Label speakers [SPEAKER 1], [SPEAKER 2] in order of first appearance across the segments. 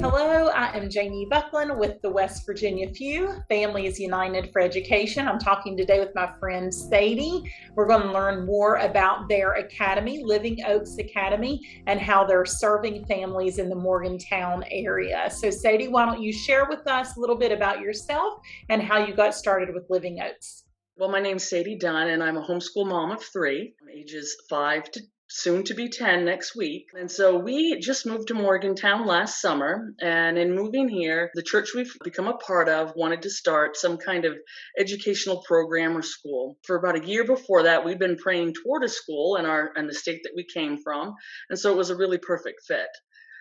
[SPEAKER 1] Hello, I am Jamie Buckland with the West Virginia FUE, Families United for Education. I'm talking today with my friend Sadie. We're going to learn more about their academy, Living Oaks Academy, and how they're serving families in the Morgantown area. So Sadie, why don't you share with us a little bit about yourself and how you got started with Living Oaks?
[SPEAKER 2] Well, my name's Sadie Dunn, and I'm a homeschool mom of three. I'm ages 5 to soon to be 10 next week. And so we just moved to Morgantown last summer. And in moving here, the church we've become a part of wanted to start some kind of educational program or school. For about a year before that, we'd been praying toward a school in the state that we came from. And so it was a really perfect fit.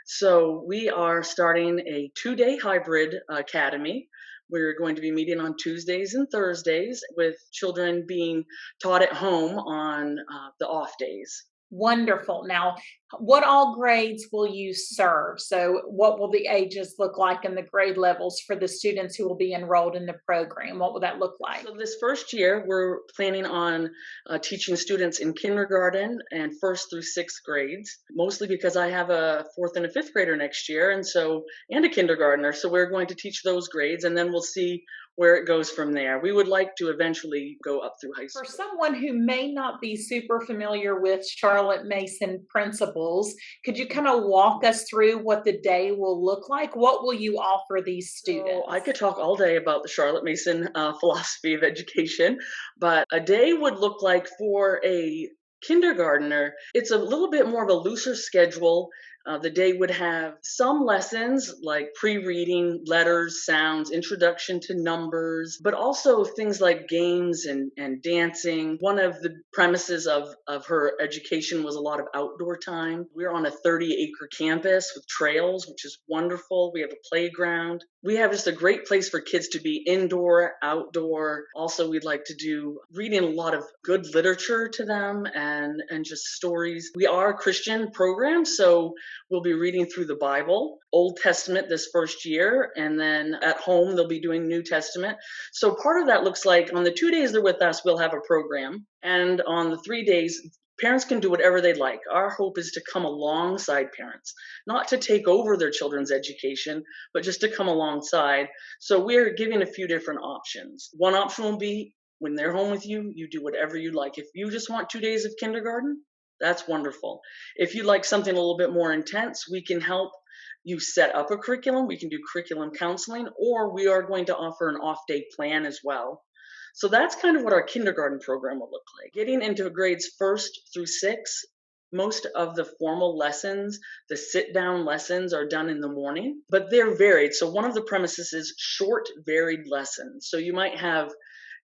[SPEAKER 2] So we are starting a 2-day hybrid academy. We're going to be meeting on Tuesdays and Thursdays with children being taught at home on the off days.
[SPEAKER 1] Wonderful. Now, what all grades will you serve? So, what will the ages look like and the grade levels for the students who will be enrolled in the program? What will that look like?
[SPEAKER 2] So this first year, we're planning on teaching students in kindergarten and first through sixth grades, mostly because I have a fourth and a fifth grader next year, and a kindergartner. So we're going to teach those grades, and then we'll see where it goes from there. We would like to eventually go up through high school.
[SPEAKER 1] For someone who may not be super familiar with Charlotte Mason principles, could you kind of walk us through what the day will look like? What will you offer these students?
[SPEAKER 2] So I could talk all day about the Charlotte Mason philosophy of education, but a day would look like for a kindergartner, it's a little bit more of a looser schedule. The day would have some lessons like pre-reading, letters, sounds, introduction to numbers, but also things like games and dancing. One of the premises of her education was a lot of outdoor time. We're on a 30-acre campus with trails, which is wonderful. We have a playground. We have just a great place for kids to be indoor, outdoor. Also, we'd like to do reading a lot of good literature to them and just stories. We are a Christian program, so we'll be reading through the Bible, Old Testament this first year, and then at home they'll be doing New Testament. So part of that looks like on the 2 days they're with us, we'll have a program. And on the 3 days, parents can do whatever they like. Our hope is to come alongside parents, not to take over their children's education, but just to come alongside. So we're giving a few different options. One option will be when they're home with you, you do whatever you like. If you just want 2 days of kindergarten, that's wonderful. If you like something a little bit more intense, we can help you set up a curriculum. We can do curriculum counseling, or we are going to offer an off-day plan as well. So that's kind of what our kindergarten program will look like. Getting into grades 1st through 6, most of the formal lessons, the sit-down lessons are done in the morning, but they're varied. So one of the premises is short, varied lessons. So you might have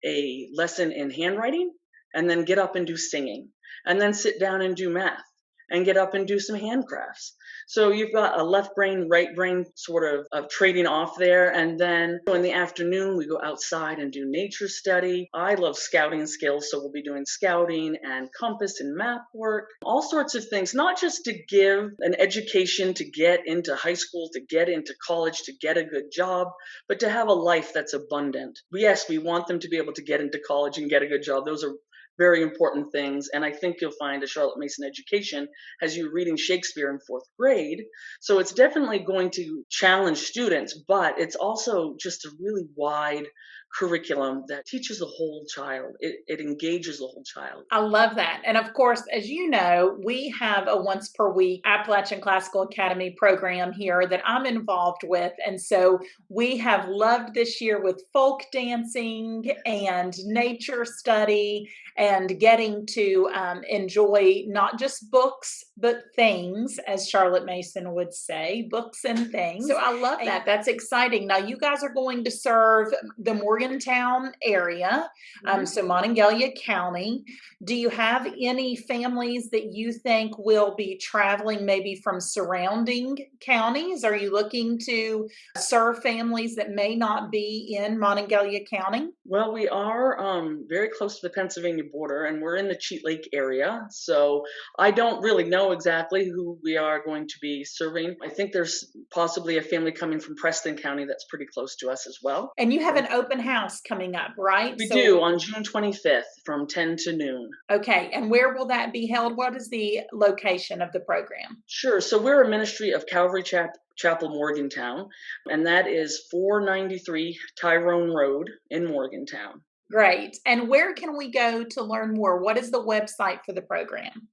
[SPEAKER 2] a lesson in handwriting and then get up and do singing, and then sit down and do math, and get up and do some handcrafts. So you've got a left brain, right brain sort of trading off there. And then in the afternoon, we go outside and do nature study. I love scouting skills, so we'll be doing scouting and compass and map work, all sorts of things, not just to give an education to get into high school, to get into college, to get a good job, but to have a life that's abundant. Yes, we want them to be able to get into college and get a good job. Those are very important things. And I think you'll find a Charlotte Mason education has you reading Shakespeare in 4th grade. So it's definitely going to challenge students, but it's also just a really wide curriculum that teaches the whole child. It engages the whole child.
[SPEAKER 1] I love that. And of course, as you know, we have a once per week Appalachian Classical Academy program here that I'm involved with. And so we have loved this year with folk dancing and nature study and getting to enjoy not just books, but things, as Charlotte Mason would say, books and things. So I love that. That's exciting. Now, you guys are going to serve the Morgantown area, so Monongalia County. Do you have any families that you think will be traveling maybe from surrounding counties? Are you looking to serve families that may not be in Monongalia County?
[SPEAKER 2] Well, we are very close to the Pennsylvania border, and we're in the Cheat Lake area. So I don't really know exactly who we are going to be serving. I think there's possibly a family coming from Preston County that's pretty close to us as well.
[SPEAKER 1] And you have an open house house coming up, right?
[SPEAKER 2] We
[SPEAKER 1] So,
[SPEAKER 2] do on June 25th from 10 to noon.
[SPEAKER 1] okay. And where will that be held? What is the location of the program?
[SPEAKER 2] Sure. So we're a ministry of Calvary Chapel, Morgantown, and that is 493 Tyrone Road in Morgantown.
[SPEAKER 1] Great. And where can we go to learn more? What is the website for the program?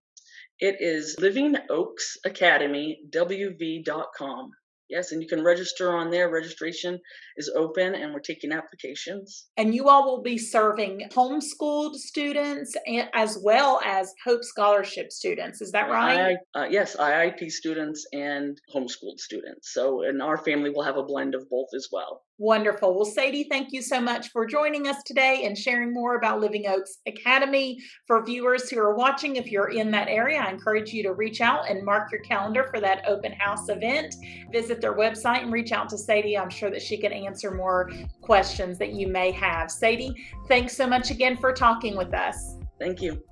[SPEAKER 2] It is Living Oaks Academy, WV.com. Yes, and you can register on there. Registration is open and we're taking applications.
[SPEAKER 1] And you all will be serving homeschooled students as well as Hope Scholarship students. Is that right?
[SPEAKER 2] Yes, IIP students and homeschooled students. So, and our family will have a blend of both as well.
[SPEAKER 1] Wonderful. Well, Sadie, thank you so much for joining us today and sharing more about Living Oaks Academy. For viewers who are watching, if you're in that area, I encourage you to reach out and mark your calendar for that open house event. Visit their website and reach out to Sadie. I'm sure that she can answer more questions that you may have. Sadie, thanks so much again for talking with us.
[SPEAKER 2] Thank you.